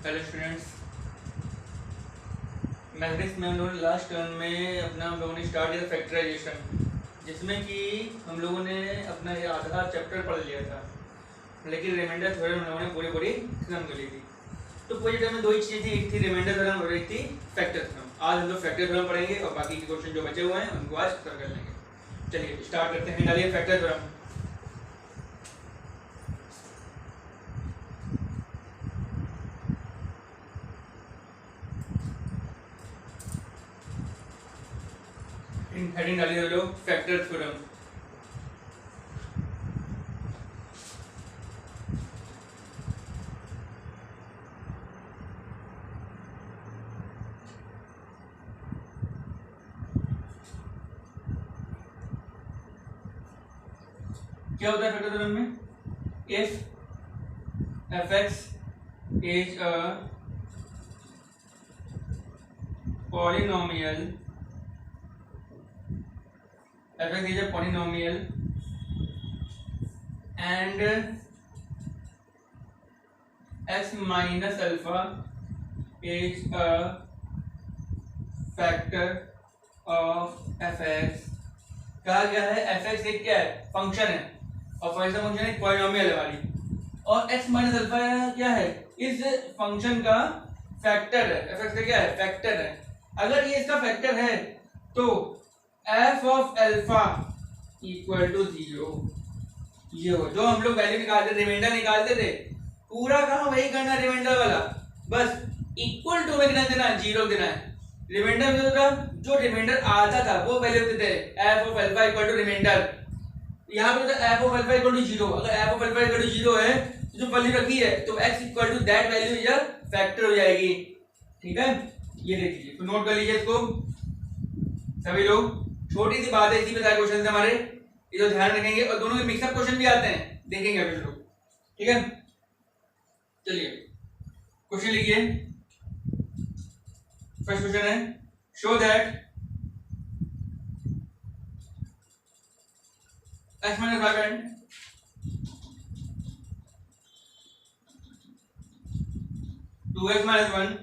Hello students, mathematics में हम लोगों ने लास्ट टर्म में हम लोगों ने स्टार्ट किया फैक्टराइजेशन, जिसमें कि हम लोगों ने अपना ये आधा चैप्टर पढ़ लिया था, लेकिन रिमाइंडर थ्योरम हम लोगों ने पूरी खत्म कर ली थी। तो पूरी टर्म में दो ही चीज़ें थी, एक थी रिमाइंडर थ्योरम और एक थी फैक्टर थ्योरम। आज हम लोग फैक्टर थ्योरम पढ़ेंगे और बाकी के क्वेश्चन जो बचे हुए हैं उनको आज खत्म कर लेंगे। चलिए स्टार्ट करते हैं। डालिए फैक्टर थ्योरम। हेडिंग डालिए लोग, फैक्टर थ्योरम। क्या होता है फैक्टर थ्योरम में? If fx is a polynomial, fx is a polynomial and x minus alpha is a factor of fx। कहा गया है fx एक क्या है? फंक्शन है, और फंक्शन है पॉलिनोमियल है वाली, और x माइनस अल्फा क्या है? इस फंक्शन का फैक्टर है। fx का क्या है? फैक्टर है। अगर ये इसका फैक्टर है तो f of alpha equal to 0। ये हो जो हम लोग वैल्यू निकालते, रिमाइंडर निकालते थे, पूरा काम वही करना, रिमाइंडर वाला बस इक्वल टू में कितना देना है? 0 देना है। रिमाइंडर में होता जो रिमाइंडर आता था वो वैल्यू देते हैं, f of alpha equal to reminder. यहाँ पे होता है f of alpha equal to 0। अगर f of alpha equal to 0 है तो जो वैल्यू रखी है तो x equal to that value या फैक्टर हो जाएगी। ठीक है, ये देख लीजिए, तो नोट कर लीजिए इसको सभी लोग। छोटी सी बात है, इसी पे सारे क्वेश्चन हमारे, ये जो ध्यान रखेंगे, और दोनों के मिक्सअप क्वेश्चन भी आते हैं, देखेंगे अभी लोग। ठीक है, चलिए क्वेश्चन लिखिए। फर्स्ट क्वेश्चन है, show that x minus 5 and 2x minus 1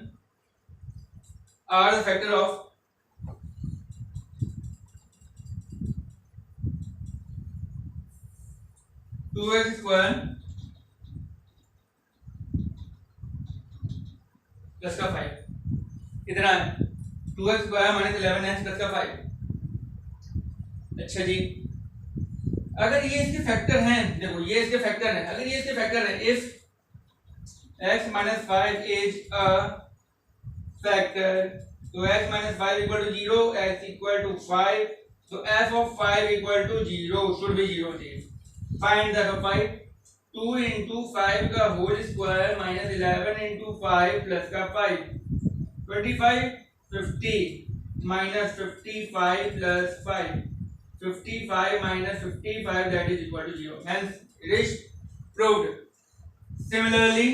are the factor of two x square plus का 5। कितना है? 2x square minus 11x plus का 5। अच्छा जी, अगर ये इसके फैक्टर हैं, देखो ये इसके फैक्टर हैं, अगर ये इसके फैक्टर है, if x minus 5 is a factor, तो x minus 5 equal to 0, x equal to 5, so f of 5 equal to 0 should be 0 थी। Find the f of 5, 2 into 5 का whole square minus 11 into 5 plus का 5, 25, 50 minus 55 plus 5, 55 minus 55 that is equal to 0, hence it is proved। Similarly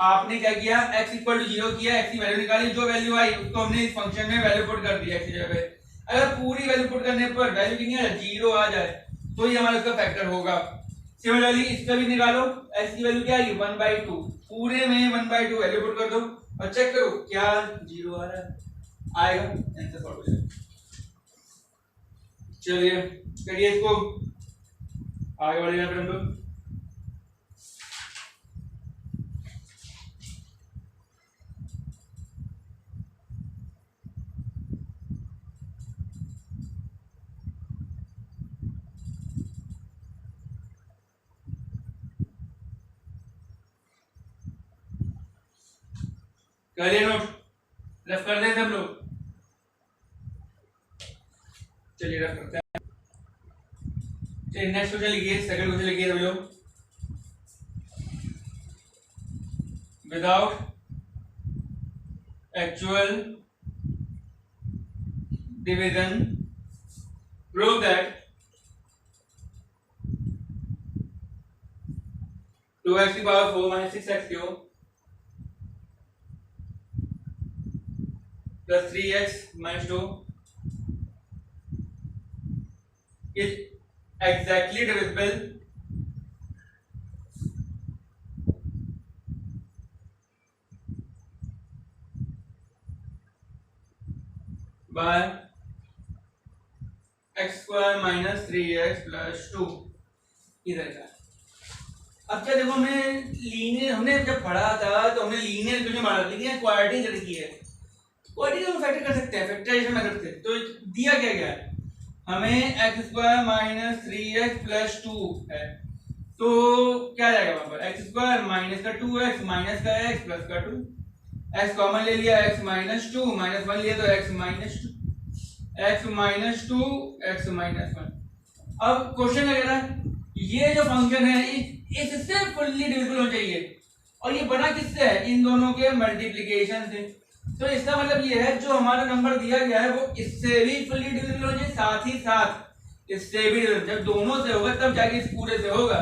आपने क्या किया? x equal to 0 किया, x की value निकाली, जो वैल्यू आई उसको हमने इस फंक्शन में वैल्यू पुट कर दिया x की जगह पे। अगर पूरी वैल्यू पुट करने पर वैल्यू कितनी है? 0 आ जाए तो ये हमारा इसका फैक्टर होगा। सिमिलरली इसका भी निकालो, x की वैल्यू क्या आएगी? 1/2, पूरे में 1/2 वैल्यू पुट कर दो और चेक करो क्या 0 आ रहा है, आएगा, आंसर सॉल्व हो जाएगा। चलिए करिए इसको, आगे बढ़े यहाँ पर हम लोग। करिए नोट, रफ कर दें सब लोग। चलिए रफ करते हैं। चलिए नेक्स्ट क्वेश्चन लिखिए, सेकंड क्वेश्चन लिखिए सभी लोग। Without actual division prove that 2x की power 4 minus 6x cube plus 3x minus 2 is exactly divisible by x square minus 3x plus 2 इधर का। अब क्या देखो, हमने जब पढ़ा था तो हमने लीनियर इक्वेशन पढ़ा था, लेकिन क्वाड्रेटिक रखी है। क्वाड्रेटिक हम फैक्टर कर सकते हैं, फैक्टराइजेशन मेथड से। तो दिया क्या गया है हमें, x square minus 3x plus 2 है, तो क्या जाएगा वहां पर, एक्स स्क्वायर माइनस का 2x माइनस का x प्लस का 2, x कॉमन ले लिया, x माइनस 2 माइनस 1 लिया तो x minus 2, x minus 2 x minus 1। अब क्वेश्चन लग रहा है ये जो फंक्शन है इससे फुल्ली डिविजिबल होना चाहिए, और ये बना किससे है, इन दोनों के मल्टीप्लिकेशन से। तो इसका मतलब ये है जो हमारा नंबर दिया गया है वो इससे भी फुल्ली डिविजिबल होना चाहिए, साथ ही साथ इससे भी। जब दोनों से होगा तब जाके इस पूरे से होगा,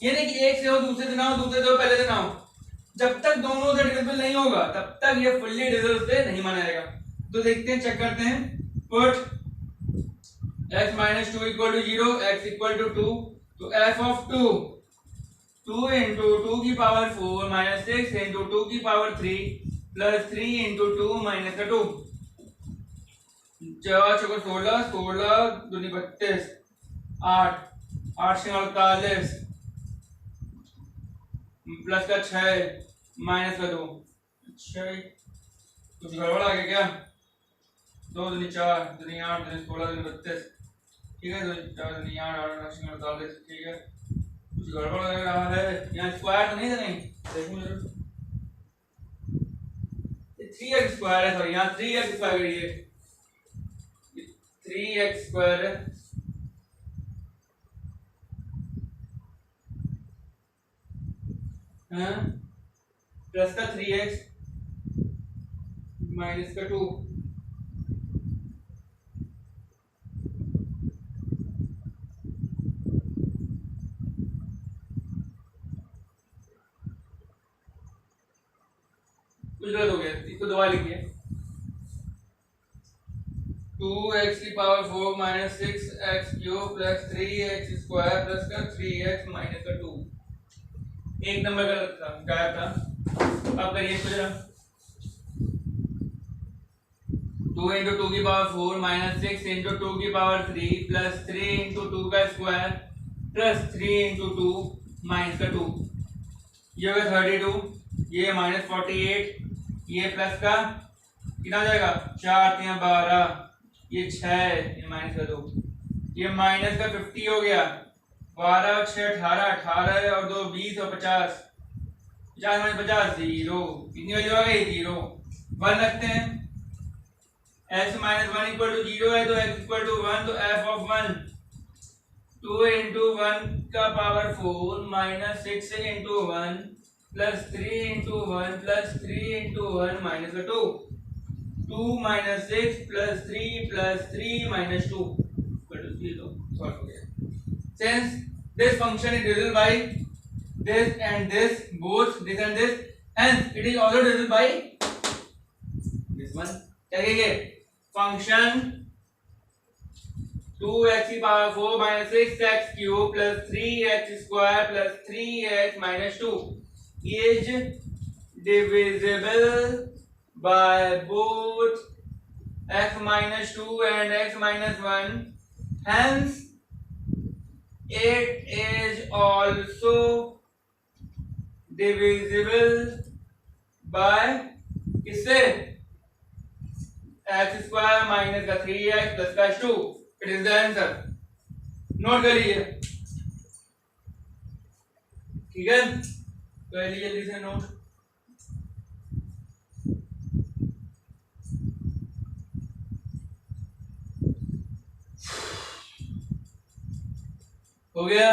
ये नहीं कि एक से हो दूसरे से ना हो, दूसरे से हो पहले से ना हो। जब तक दोनों से डिविजिबल नहीं होगा तब तक ये फुल्ली डिविजिबल से नहीं माना जाएगा। तो देखते हैं, चेक करते हैं। Put x minus 2 equal to 0, x equal to 2, तो f of 2 into 2 की पावर 4 minus 6 into 2 की पावर 3 plus 3 into 2 minus 2, 4 चौको 16, 16 दूनी 32, 8 8 से 48 प्लस का 6 माइनस का 2। अच्छा कुछ गड़बड़ आ गया क्या, 2 दूनी 4 दूनी 8 दूनी 16 दूनी 32, ठीक है, 2 4 दूनी 8 8 से 48, ठीक है। कुछ गड़बड़ लग रहा है, यहाँ स्क्वायर तो नहीं था, नहीं देखो जरूर, 3x स्क्वायर है, सॉरी यहाँ 3x स्क्वायर है, 3x स्क्वायर है, प्लस का 3x माइनस का 2, कुछ गलत हो गया, इसको दोबारा लिखिए। 2x की power 4 minus 6x cube plus 3x square plus का 3x माइनस का 2। एक नंबर गलत था, गायब था। अब करिए इसको जरा, 2 into 2 की पावर 4 माइनस 6 into 2 की पावर 3 प्लस 3 into 2 का स्क्वायर प्लस 3 into 2 माइनस का 2, ये होगा 32, ये माइनस 48, ये प्लस का कितना हो जाएगा, 4 3 12, ये 6, ये माइनस का 2, ये माइनस का 50 हो गया, 12 और 6 18, 18 और 2 20 और 50, 50 माइनस 50 0, कितनी वैल्यू आ गई, 0 1 रखते हैं। x माइनस 1 इक्वल टू 0 है तो x इक्वल टू 1, तो f ऑफ 1 2 into 1 का power 4 minus 6 into 1 plus 3 into 1 plus 3 into 1 minus का 2, 2 minus 6 plus 3 minus 2 equal to 0. Solve हो गया। Since this function is divisible by this and this, both this and this, hence it is also divisible by this one. क्या कहेंगे, function 2x की power 4 minus 6x cube plus 3x square plus 3x minus 2 is divisible by both x minus 2 and x minus 1, hence it is also divisible by किससे, x square minus का 3x plus का 2। It is the answer, note कर लीजिए, ठीक है, कर लीजिए जल्दी से नोट। हो गया,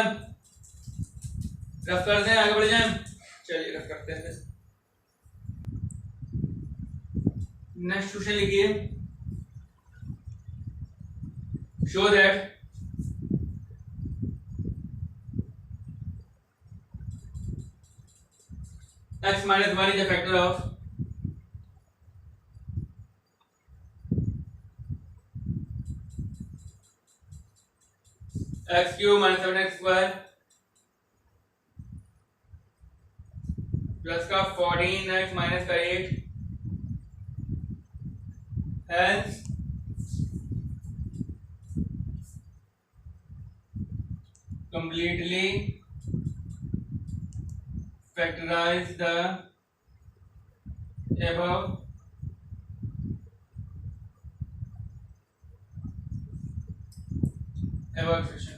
रफ करते हैं, आगे बढ़ जाएं, चलिए रफ करते हैं। नेक्स्ट क्वेश्चन लिखिए, show that x minus 1 is a factor of x cube minus 7x square plus का 14x माइनस का 8, hence completely factorize the above expression।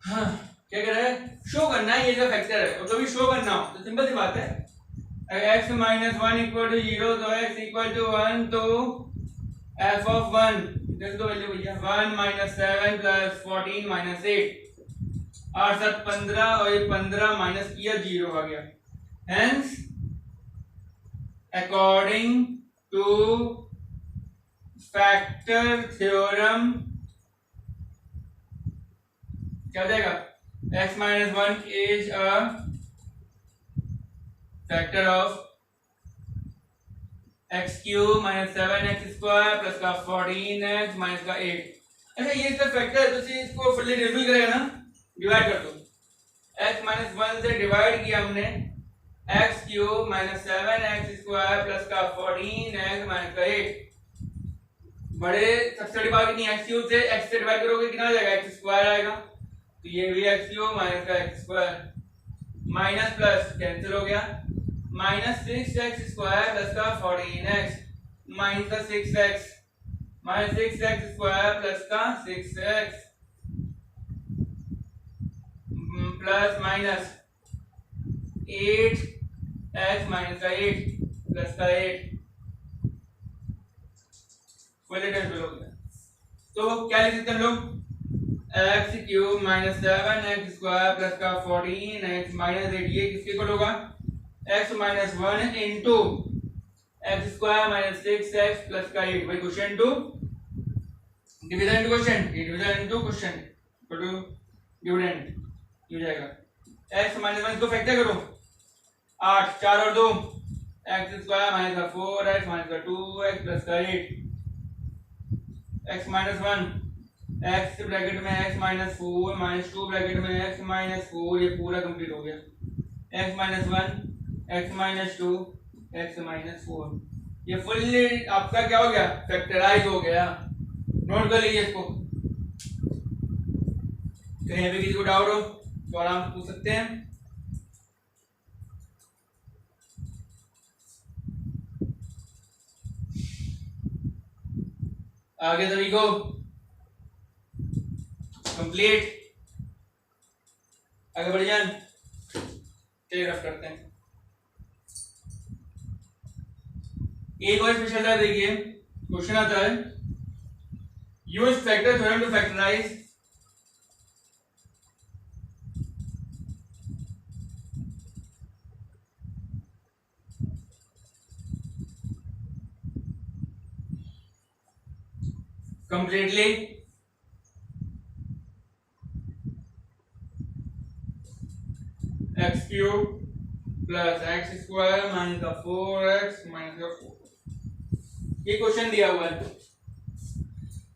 हाँ क्या कह रहा है, शो करना है ये जो फैक्टर है, और कभी शो करना हो तो सिंपल सी बात है, x minus one equal to zero, तो x इक्वल टू वन, तो f ऑफ वन देख दो वैल्यू भैया, 1 माइनस 7 प्लस 14 माइनस 8, 8 7 15, और ये 15 माइनस किया 0 आ गया। Hence according two factor theorem क्या हो जाएगा, x minus one is a factor of x cube minus 7x square plus का 14x माइनस का 8। अच्छा ये इसका फैक्टर है, तो इसको फुल्ली रिड्यूस करेगा ना, डिवाइड कर दो, x माइनस वन से डिवाइड किया हमने x cube minus 7x square plus का 14x माइनस का 8। बड़े सबसे बड़ी बात नहीं, एक्स क्यूब से x से डिवाइड करोगे कितना आ जाएगा, एक्स स्क्वायर आएगा, तो ये भी एक्स क्यूब माइनस का x square, minus plus cancel हो गया, माइनस 6x स्क्वायर प्लस का 14x माइनस का 6x, minus 6x square plus का 6x plus minus 8x minus का 8 प्लस का 8 फुल डिवाइड हो गया। तो क्या लिख सकते हैं हम लोग, x cube minus 7x square plus का 14x माइनस 8, ये किसके इक्वल होगा, x minus one into x square minus 6x plus का 8, भाई question to division into question, division into question equal to dividend हो जाएगा। x माइनस वन को factor करो, 8 4 और 2, एक्स स्क्वायर माइनस का 4x माइनस का 2x प्लस का 8, x minus one, x bracket में x माइनस 4 माइनस 2 ब्रैकेट में x माइनस 4, ये पूरा कंप्लीट हो गया, x minus one, x minus 2, x minus 4, ये फुल्ली आपका क्या हो गया, फैक्टराइज हो गया। नोट कर लीजिए इसको, कहीं भी किसी को डाउट हो तो आराम से पूछ सकते हैं। आगे सभी को कंप्लीट, आगे बढ़ जाए, टेलीग्राफ करते हैं। एक और स्पेशल है, देखिए क्वेश्चन आता है, use factor theorem to factorize completely x cube plus x square minus का 4x माइनस का 4। ये क्वेश्चन दिया हुआ है,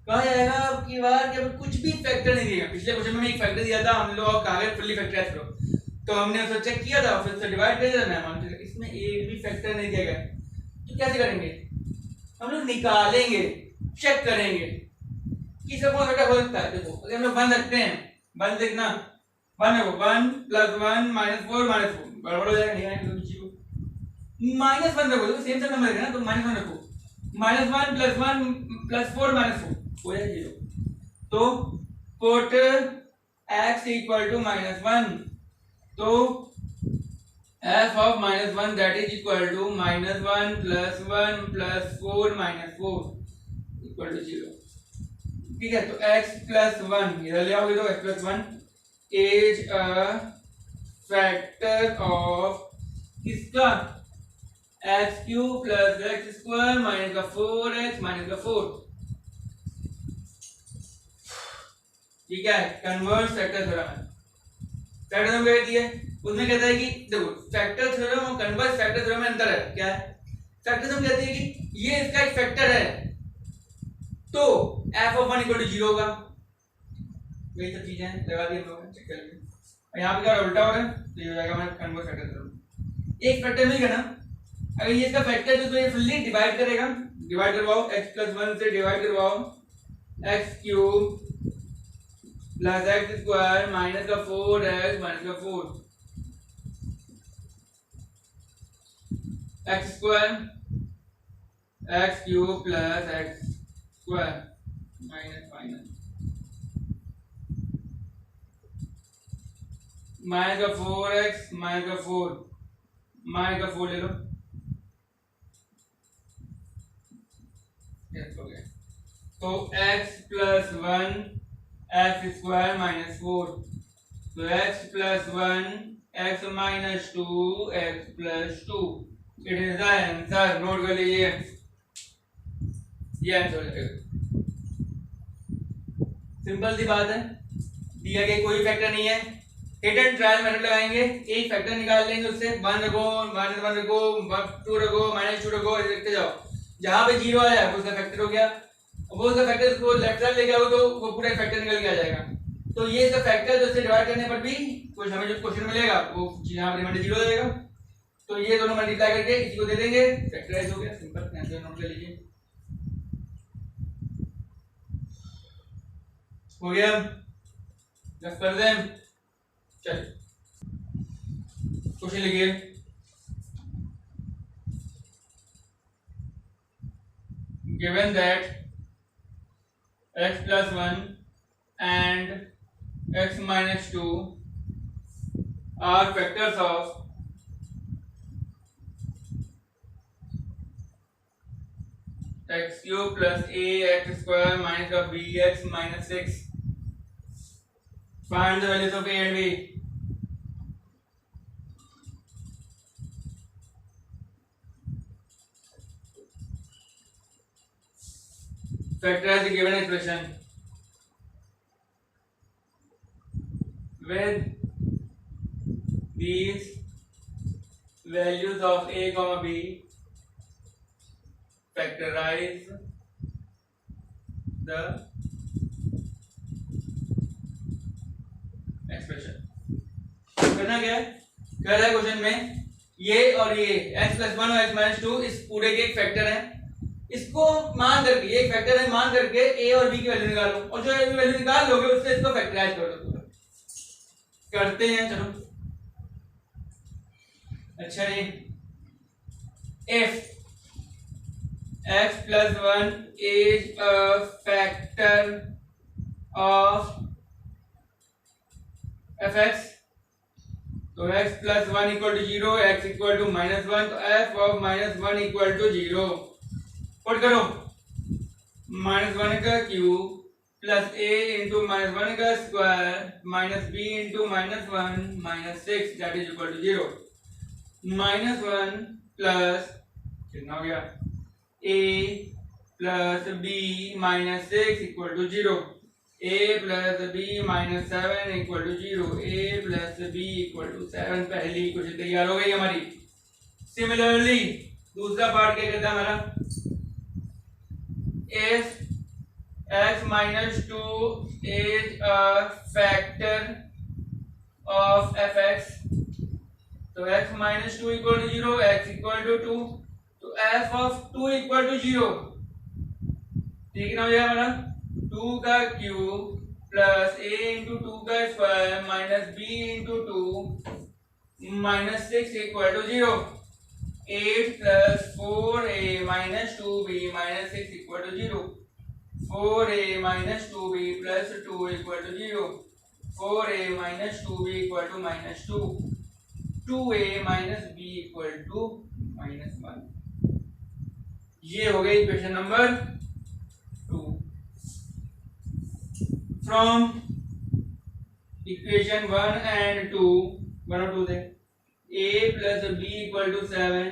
कहा जाएगा अब की बार कि अब कुछ भी फैक्टर नहीं दिया। पिछले क्वेश्चन में एक फैक्टर दिया था, हम लोग कागज फुल्ली फैक्टराइज करो, तो हमने उसको चेक किया था, फिर से डिवाइड कर दिया मैम, इसमें एक भी फैक्टर नहीं दिया गया, तो कैसे करेंगे, हम लोग निकालेंगे, चेक करेंगे कि सब कौन सा हो सकता है। देखो अगर हम लोग 1 रखते हैं, 1 देखना, 1 है वो 1 प्लस 1 माइनस 4 माइनस 4 गड़बड़ हो जाएगा, नहीं आएगा किसी को। माइनस 1 रखो, तो सेम सेम नंबर है ना, तो माइनस 1 रखो, माइनस 1 प्लस 1 प्लस 4 माइनस 4 हो जाएगा 0। तो पुट x इक्वल टू -1, तो f of -1 that is equal to -1 plus 1 plus 4 minus 4 equal to 0। ठीक है, तो x प्लस 1 इधर ले आओगे तो x plus 1 is a factor of किसका, x cube plus x square minus का 4x माइनस का 4। ठीक है, कन्वर्स फैक्टर थ्योरम है। फैक्टर थ्योरम क्या कहती है, उसमें कहता है कि देखो फैक्टर थ्योरम और कन्वर्स फैक्टर थ्योरम में अंतर है। क्या है, फैक्टर थ्योरम कहती है कि ये इसका एक फैक्टर है तो f ऑफ 1 इक्वल टू 0 होगा। वही सब चीजें लगा दी हम लोगों ने, चेक कर लिया। और यहाँ पे क्या उल्टा हो रहा है, तो ये हो जाएगा हमारा कन्वर्स फैक्टर थ्योरम। एक फैक्टर मिल गया ना, अगर ये इसका फैक्टर है तो ये फुल्ली डिवाइड करेगा, डिवाइड करवाओ, x प्लस 1 से डिवाइड करवाओ, x cube plus x square minus का 4x माइनस का 4 x square x cube plus x square minus minus minus का 4x माइनस का 4 माइनस का 4 ले लो, हो गया। तो x plus 1 x square minus 4, तो x plus 1 x minus 2 x plus 2, it is the answer. Note कर लीजिए, ये आंसर है। सिंपल सी बात है, दिया गया कोई फैक्टर नहीं है, हिट एंड ट्रायल मेथड लगाएंगे, एक फैक्टर निकाल लेंगे उससे, 1 रखो माइनस 1 रखो 2 रखो माइनस 2 रखो, देखते जाओ, जहां पे 0 आया वो उसका फैक्टर हो गया, वो उसका फैक्टर को लेफ्ट साइड लेके आओ तो वो पूरा फैक्टर निकल के आ जाएगा। तो ये इसका फैक्टर जो इससे डिवाइड करने पर भी कुछ हमें जो क्वेश्चन मिलेगा वो यहां पर रिमाइंडर 0 हो जाएगा, तो ये दोनों मल्टीप्लाई करके इसी को दे देंगे, फैक्टराइज हो गया। सिंपल आंसर नोट कर लीजिए, हो गया। जस्ट कर दें, चलिए क्वेश्चन लिखिए। Given that x plus 1 and x minus 2 are factors of x cube plus ax square minus of bx minus 6. Find the values of a and b. Factorize the given expression with these values of a comma b. Factorize the expression. करना क्या है, कह रहा है question में ये और ये x प्लस 1 और x माइनस 2 इस पूरे के एक फैक्टर है, इसको मान करके, ये एक फैक्टर है, मान करके a और b की वैल्यू निकालो, और जो वैल्यू निकाल लोगे उससे इसको फैक्टराइज कर दो। करते हैं, चलो। अच्छा जी, if x plus 1 is a factor of fx, तो x plus 1 equal to 0, x equal to minus 1, तो f of minus 1 equal to 0। Put करो, माइनस 1 का cube plus a into minus 1 का square minus b into minus 1 minus 6 that is equal to 0। Minus 1 plus कितना हो गया a plus b minus 6 equal to 0, a plus b minus 7 equal to 0, a plus b equal to 7। पहली question तैयार हो गई हमारी। Similarly दूसरा part क्या कहता है हमारा, if x minus 2 is a factor of fx, तो x minus 2 equal to 0, x equal to 2, तो f of 2 equal to 0, ठीक ना हो जाएगा हमारा 2 का क्यूब प्लस a इंटू 2 का square minus b into 2 minus 6 equal to 0। 8 plus 4a minus 2b minus 6 equal to 0, 4a minus 2b plus 2 equal to 0, 4a minus 2b equal to minus 2, 2a minus b equal to minus 1। ये हो गई question number 2। From equation 1 and 2, 1 और 2 से a plus b equal to 7,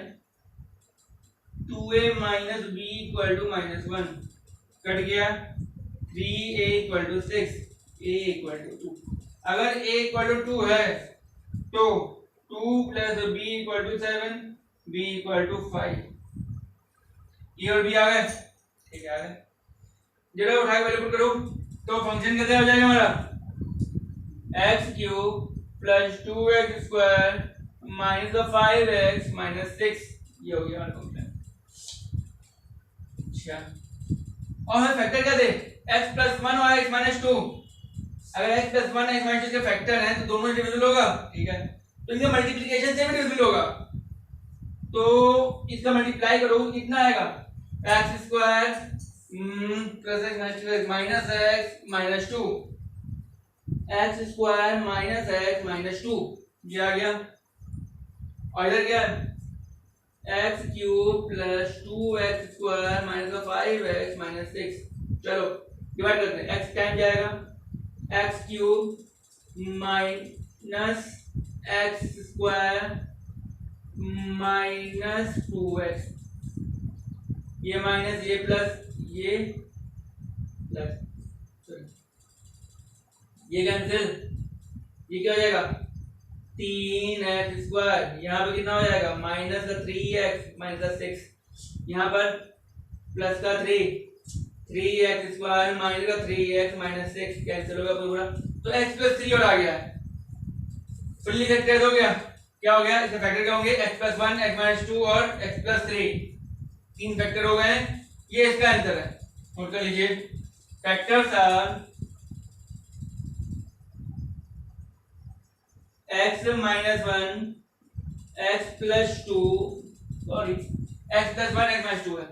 2a minus b equal to minus 1 cut गया, 3a equal to 6, a equal to 2। अगर a equal to 2 है तो 2 plus b equal to 7, b equal to 5। ये और b आ गए, ठीक है, आ गए। जरा उठा के वैल्यू पुट करो तो फंक्शन कैसे हो जाएगा हमारा, x cube plus 2x square minus 5x minus 6, ये हो गया हमारा फंक्शन। अच्छा, और हमें फैक्टर क्या दे x प्लस 1 और x माइनस 2। अगर x प्लस 1 x माइनस 2 के फैक्टर हैं तो दोनों डिविजिबल होगा, ठीक है। तो इनका मल्टीप्लिकेशन से भी डिविजिबल होगा, तो इसका मल्टीप्लाई करो कितना आएगा x square plus x minus x minus 2, x square minus x minus 2 ये आ गया। और इधर क्या है x cube plus 2x square minus 5x minus 6। चलो डिवाइड करते हैं, x टाइम जाएगा x cube minus x square minus 2x, ये माइनस ये प्लस ये प्लस, ये कैंसिल, ये क्या हो जाएगा 3x स्क्वायर, यहाँ पर कितना हो जाएगा माइनस का 3x माइनस का 6, यहाँ पर प्लस का 3x स्क्वायर माइनस का 3x माइनस 6 कैंसिल होगा पूरा, तो x प्लस 3 और आ गया है। फुल्ली फैक्टर हो गया, क्या हो गया इसका फैक्टर क्या होंगे x प्लस 1 x माइनस 2 और x प्लस 3, तीन फैक्टर हो गए हैं। ये इसका आंसर है, नोट कर लीजिए factors are x minus 1 x plus 2 sorry x plus 1 x minus 2 है,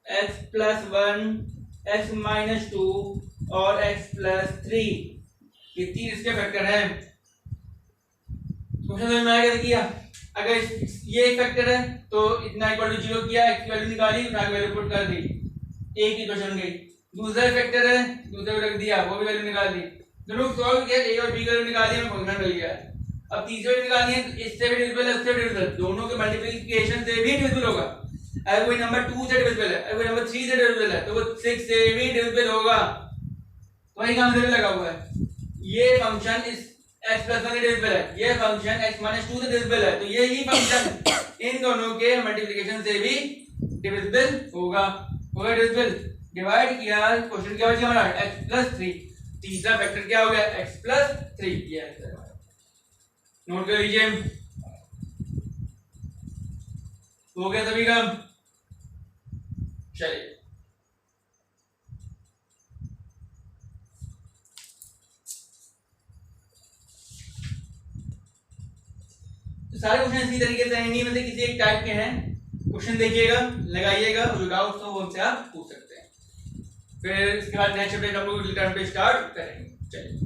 x प्लस 1 x माइनस 2 और x प्लस 3, ये तीन इसके फैक्टर हैं। क्वेश्चन समझ में आया क्या किया, अगर ये एक फैक्टर है तो इतना इक्वल टू 0 किया, x की वैल्यू निकाली, उठा के वैल्यू पुट कर दी, एक ही क्वेश्चन गई। दूसरा फैक्टर है, दूसरे को रख दिया, वो भी वैल्यू निकाल दी, दोनों सॉल्व किया, a और b का वैल्यू निकाली, हमें फंक्शन मिल गया। अब तीसरे वैल्यू निकालनी है, तो इससे भी डिविजिबल है, उससे भी डिविजिबल, दोनों के मल्टीप्लिकेशन से भी डिविजिबल होगा। अगर कोई नंबर 2 से डिविजिबल है, अगर कोई नंबर 3 से डिविजिबल है, तो वो 6 से भी डिविजिबल होगा। वही काम से भी लगा हुआ है, ये फंक्शन इस x प्लस 1 से डिविजिबल है, ये फंक्शन x माइनस 2 से डिविजिबल है, तो ये ही फंक्शन इन दोनों के मल्टीप्लिकेशन से भी डिविजिबल होगा। होगा डिविजिबल, डिवाइड किया, क्वेश्चन क्या बचा हमारा x प्लस 3, तीसरा फैक्टर क्या हो गया x प्लस 3, ये आंसर है। नोट कर लीजिए, हो गया सभी काम। चलिए तो सारे क्वेश्चन इसी तरीके से नहीं मतलब किसी एक टाइप के हैं, क्वेश्चन देखिएगा, लगाइएगा, और डाउट्स हो उनसे आप पूछ सकते हैं। फिर इसके बाद नेक्स्ट अपडेट हम लोग स्टार्ट करेंगे। चलिए।